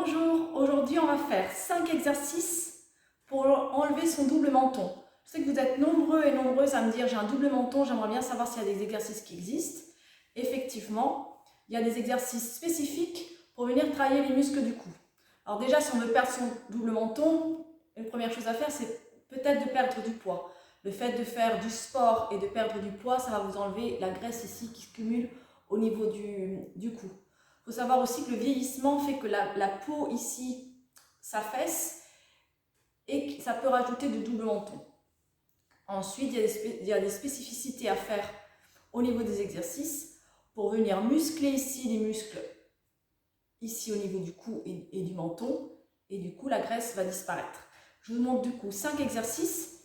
Bonjour, aujourd'hui on va faire 5 exercices pour enlever son double menton. Je sais que vous êtes nombreux et nombreuses à me dire j'ai un double menton, j'aimerais bien savoir s'il y a des exercices qui existent. Effectivement, il y a des exercices spécifiques pour venir travailler les muscles du cou. Alors déjà, si on veut perdre son double menton, une première chose à faire, c'est peut-être de perdre du poids. Le fait de faire du sport et de perdre du poids, ça va vous enlever la graisse ici qui se cumule au niveau du cou. Il faut savoir aussi que le vieillissement fait que la peau ici s'affaisse et que ça peut rajouter de double menton. Ensuite, il y a des spécificités à faire au niveau des exercices pour venir muscler ici les muscles, ici au niveau du cou et du menton, et du coup la graisse va disparaître. Je vous montre du coup 5 exercices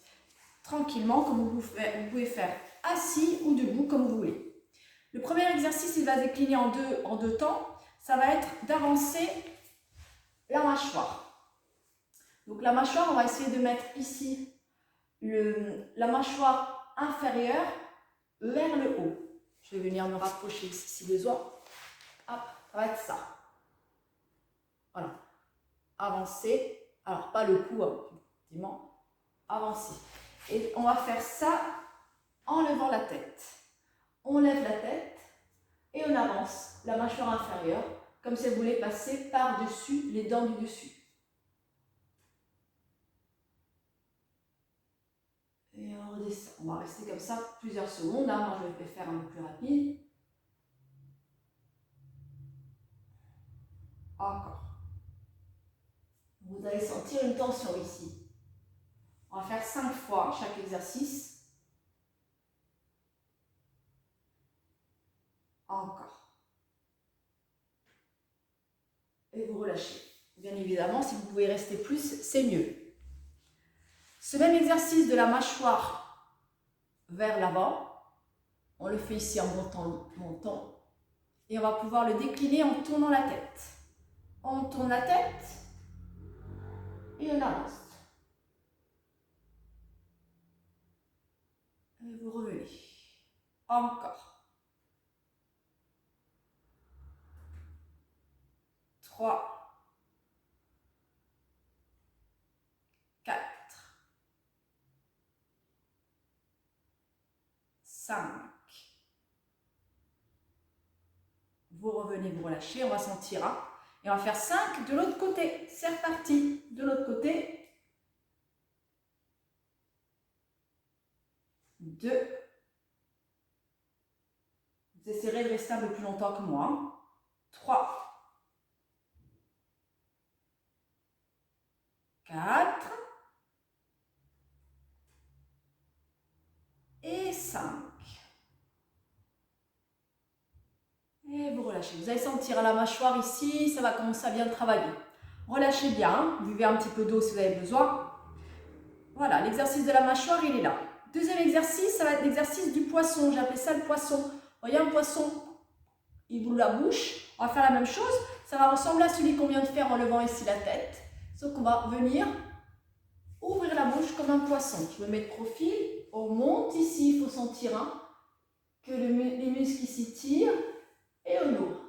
tranquillement, comme vous pouvez faire assis ou debout comme vous voulez. Le premier exercice, il va décliner en deux temps. Ça va être d'avancer la mâchoire. Donc la mâchoire, on va essayer de mettre ici la mâchoire inférieure vers le haut. Je vais venir me rapprocher ici si besoin. Hop, ça va être ça. Voilà. Avancer. Alors pas le cou, effectivement. Avancer. Et on va faire ça en levant la tête. On lève la tête et on avance la mâchoire inférieure comme si vous voulez passer par-dessus les dents du dessus. Et on redescend. On va rester comme ça plusieurs secondes. Moi, je vais faire un peu plus rapide. Encore. Vous allez sentir une tension ici. On va faire 5 fois chaque exercice. Encore. Et vous relâchez. Bien évidemment, si vous pouvez rester plus, c'est mieux. Ce même exercice de la mâchoire vers l'avant, on le fait ici en montant. Et on va pouvoir le décliner en tournant la tête. On tourne la tête et on avance. Et vous revenez. Encore. 3, 4, 5. Vous revenez, vous relâchez, on va sentir. Et on va faire 5 de l'autre côté. C'est reparti. De l'autre côté. 2. Vous essayerez de rester un peu plus longtemps que moi. 3. 4. Et 5. Et vous relâchez. Vous allez sentir la mâchoire ici, ça va commencer à bien travailler. Relâchez bien, buvez un petit peu d'eau si vous avez besoin. Voilà, l'exercice de la mâchoire, il est là. Deuxième exercice, ça va être l'exercice du poisson. J'ai appelé ça le poisson. Vous voyez un poisson, il boule la bouche. On va faire la même chose. Ça va ressembler à celui qu'on vient de faire en levant ici la tête. Sauf qu'on va venir ouvrir la bouche comme un poisson. Je me mets de profil. On monte ici, il faut sentir que les muscles ici tirent. Et on ouvre.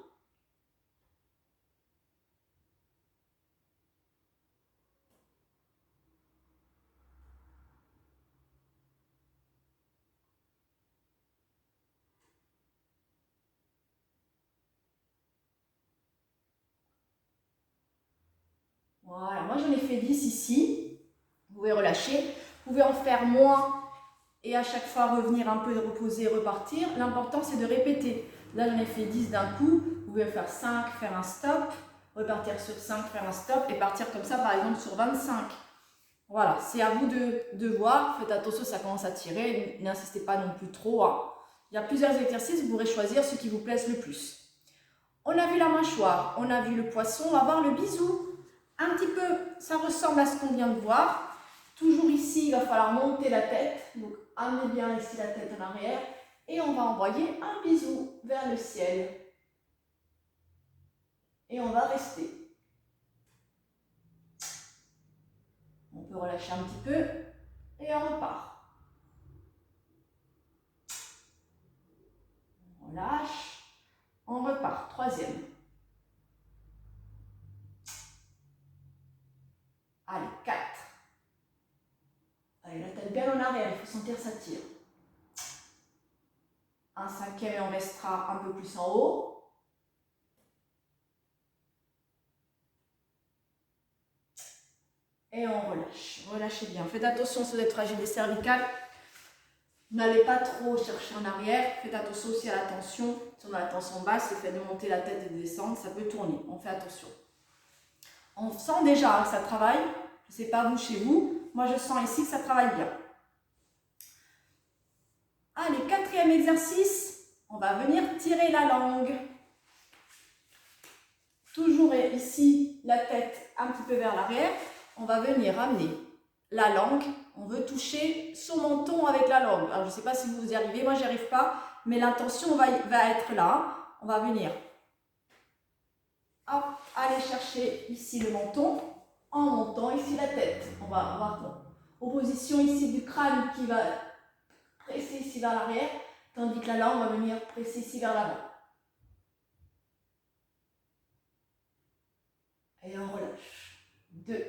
Voilà, moi j'en ai fait 10 ici. Vous pouvez relâcher. Vous pouvez en faire moins et à chaque fois revenir un peu, reposer, repartir. L'important c'est de répéter. Là j'en ai fait 10 d'un coup. Vous pouvez faire 5, faire un stop, repartir sur 5, faire un stop et partir comme ça par exemple sur 25. Voilà, c'est à vous de voir. Faites attention, ça commence à tirer. N'insistez pas non plus trop. Il y a plusieurs exercices, vous pourrez choisir ce qui vous plaise le plus. On a vu la mâchoire, on a vu le poisson, on va voir le bisou. Un petit peu, ça ressemble à ce qu'on vient de voir. Toujours ici, il va falloir monter la tête. Donc, amenez bien ici la tête en arrière. Et on va envoyer un bisou vers le ciel. Et on va rester. On peut relâcher un petit peu. Et on repart. On lâche. On repart. Troisième. Allez, 4. Allez, la tête bien en arrière, il faut sentir ça tire. Un 5e et on restera un peu plus en haut. Et on relâche. Relâchez bien. Faites attention si vous êtes fragile des cervicales. N'allez pas trop chercher en arrière. Faites attention aussi à la tension. Si on a la tension basse, le fait de monter la tête et de descendre, ça peut tourner. On fait attention. On sent déjà que ça travaille. Je ne sais pas vous chez vous. Moi, je sens ici que ça travaille bien. Allez, 4e exercice. On va venir tirer la langue. Toujours ici, la tête un petit peu vers l'arrière. On va venir amener la langue. On veut toucher son menton avec la langue. Alors, je ne sais pas si vous y arrivez. Moi, j'y arrive pas. Mais l'intention va être là. On va venir hop, aller chercher ici le menton. En montant ici la tête. On va avoir opposition ici du crâne qui va presser ici vers l'arrière. Tandis que la langue va venir presser ici vers l'avant. Et on relâche. 2.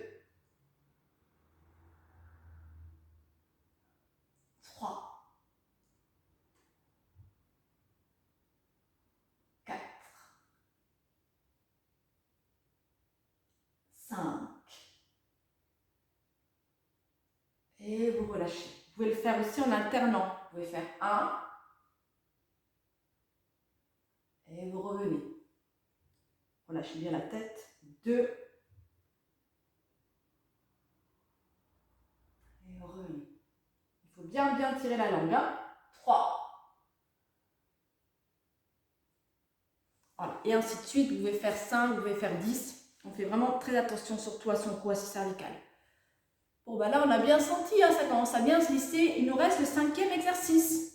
3. 4. 5. Et vous relâchez. Vous pouvez le faire aussi en alternant. Vous pouvez faire 1. Et vous revenez. Relâchez bien la tête. 2. Et vous revenez. Il faut bien tirer la langue. 3. Voilà. Et ainsi de suite. Vous pouvez faire 5, vous pouvez faire 10. On fait vraiment très attention surtout à son cou, à ses cervicales. Bon, ben là, on a bien senti, hein, ça commence à bien se lisser. Il nous reste le 5e exercice.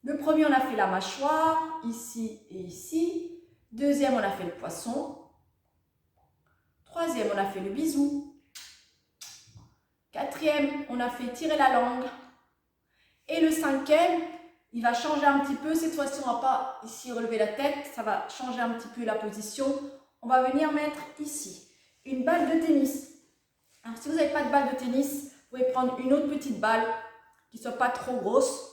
Le premier, on a fait la mâchoire, ici et ici. Deuxième, on a fait le poisson. Troisième, on a fait le bisou. Quatrième, on a fait tirer la langue. Et le 5e, il va changer un petit peu. Cette fois-ci, on ne va pas ici relever la tête. Ça va changer un petit peu la position. On va venir mettre ici une balle de tennis. Alors, si vous n'avez pas de balle de tennis, vous pouvez prendre une autre petite balle qui ne soit pas trop grosse.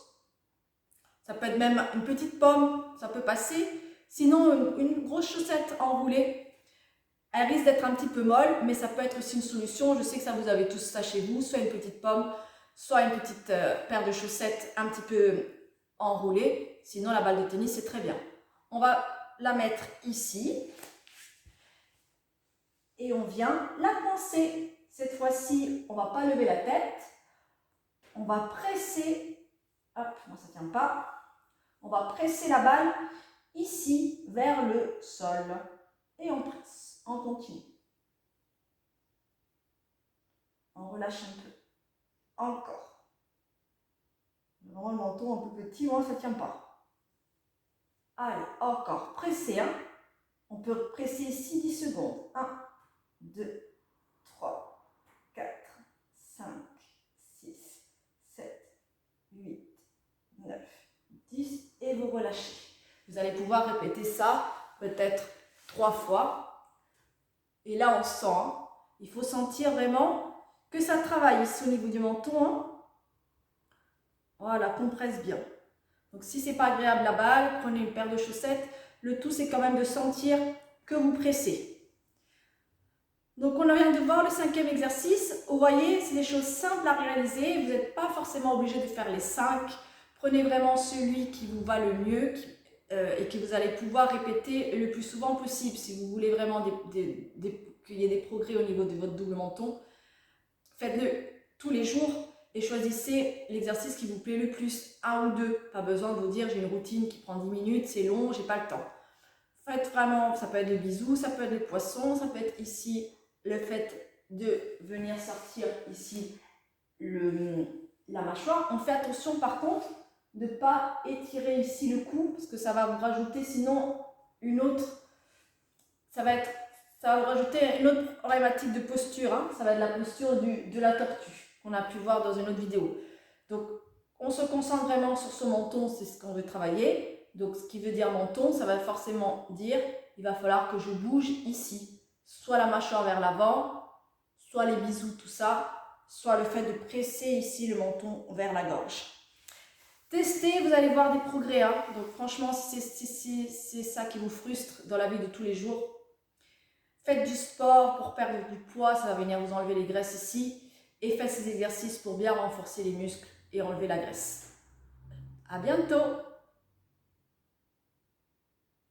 Ça peut être même une petite pomme, ça peut passer. Sinon, une grosse chaussette enroulée, elle risque d'être un petit peu molle, mais ça peut être aussi une solution. Je sais que ça, vous avez tous ça chez vous, soit une petite pomme, soit une petite paire de chaussettes un petit peu enroulée. Sinon, la balle de tennis, c'est très bien. On va la mettre ici. Et on vient la coincer. Cette fois-ci, on ne va pas lever la tête. On va presser. Hop, non, ça ne tient pas. On va presser la balle ici vers le sol. Et on presse. On continue. On relâche un peu. Encore. Vraiment, le menton un peu petit, moi, ça ne tient pas. Allez, encore. Pressez. Hein. On peut presser ici 10 secondes. 1, 2, 3, 4, 5, 6, 7, 8, 9, 10 et vous relâchez. Vous allez pouvoir répéter ça peut-être 3 fois. Et là, on sent. Hein, il faut sentir vraiment que ça travaille ici au niveau du menton. Hein. Voilà, qu'on presse bien. Donc, si ce n'est pas agréable la balle, prenez une paire de chaussettes. Le tout, c'est quand même de sentir que vous pressez. Donc, on vient de voir le 5e exercice. Vous voyez, c'est des choses simples à réaliser. Vous n'êtes pas forcément obligé de faire les 5. Prenez vraiment celui qui vous va le mieux et que vous allez pouvoir répéter le plus souvent possible. Si vous voulez vraiment qu'il y ait des progrès au niveau de votre double menton, faites-le tous les jours et choisissez l'exercice qui vous plaît le plus, 1 ou 2. Pas besoin de vous dire, j'ai une routine qui prend 10 minutes, c'est long, j'ai pas le temps. Faites vraiment, ça peut être le bisou, ça peut être le poisson, ça peut être ici le fait de venir sortir ici la mâchoire. On fait attention par contre de ne pas étirer ici le cou parce que ça va vous rajouter sinon une autre, ça va vous rajouter une autre problématique de posture. Hein. Ça va être la posture de la tortue qu'on a pu voir dans une autre vidéo. Donc on se concentre vraiment sur ce menton, c'est ce qu'on veut travailler. Donc ce qui veut dire menton, ça va forcément dire il va falloir que je bouge ici. Soit la mâchoire vers l'avant, soit les bisous, tout ça, soit le fait de presser ici le menton vers la gorge. Testez, vous allez voir des progrès. Hein. Donc franchement, si c'est ça qui vous frustre dans la vie de tous les jours, faites du sport pour perdre du poids, ça va venir vous enlever les graisses ici. Et faites ces exercices pour bien renforcer les muscles et enlever la graisse. À bientôt!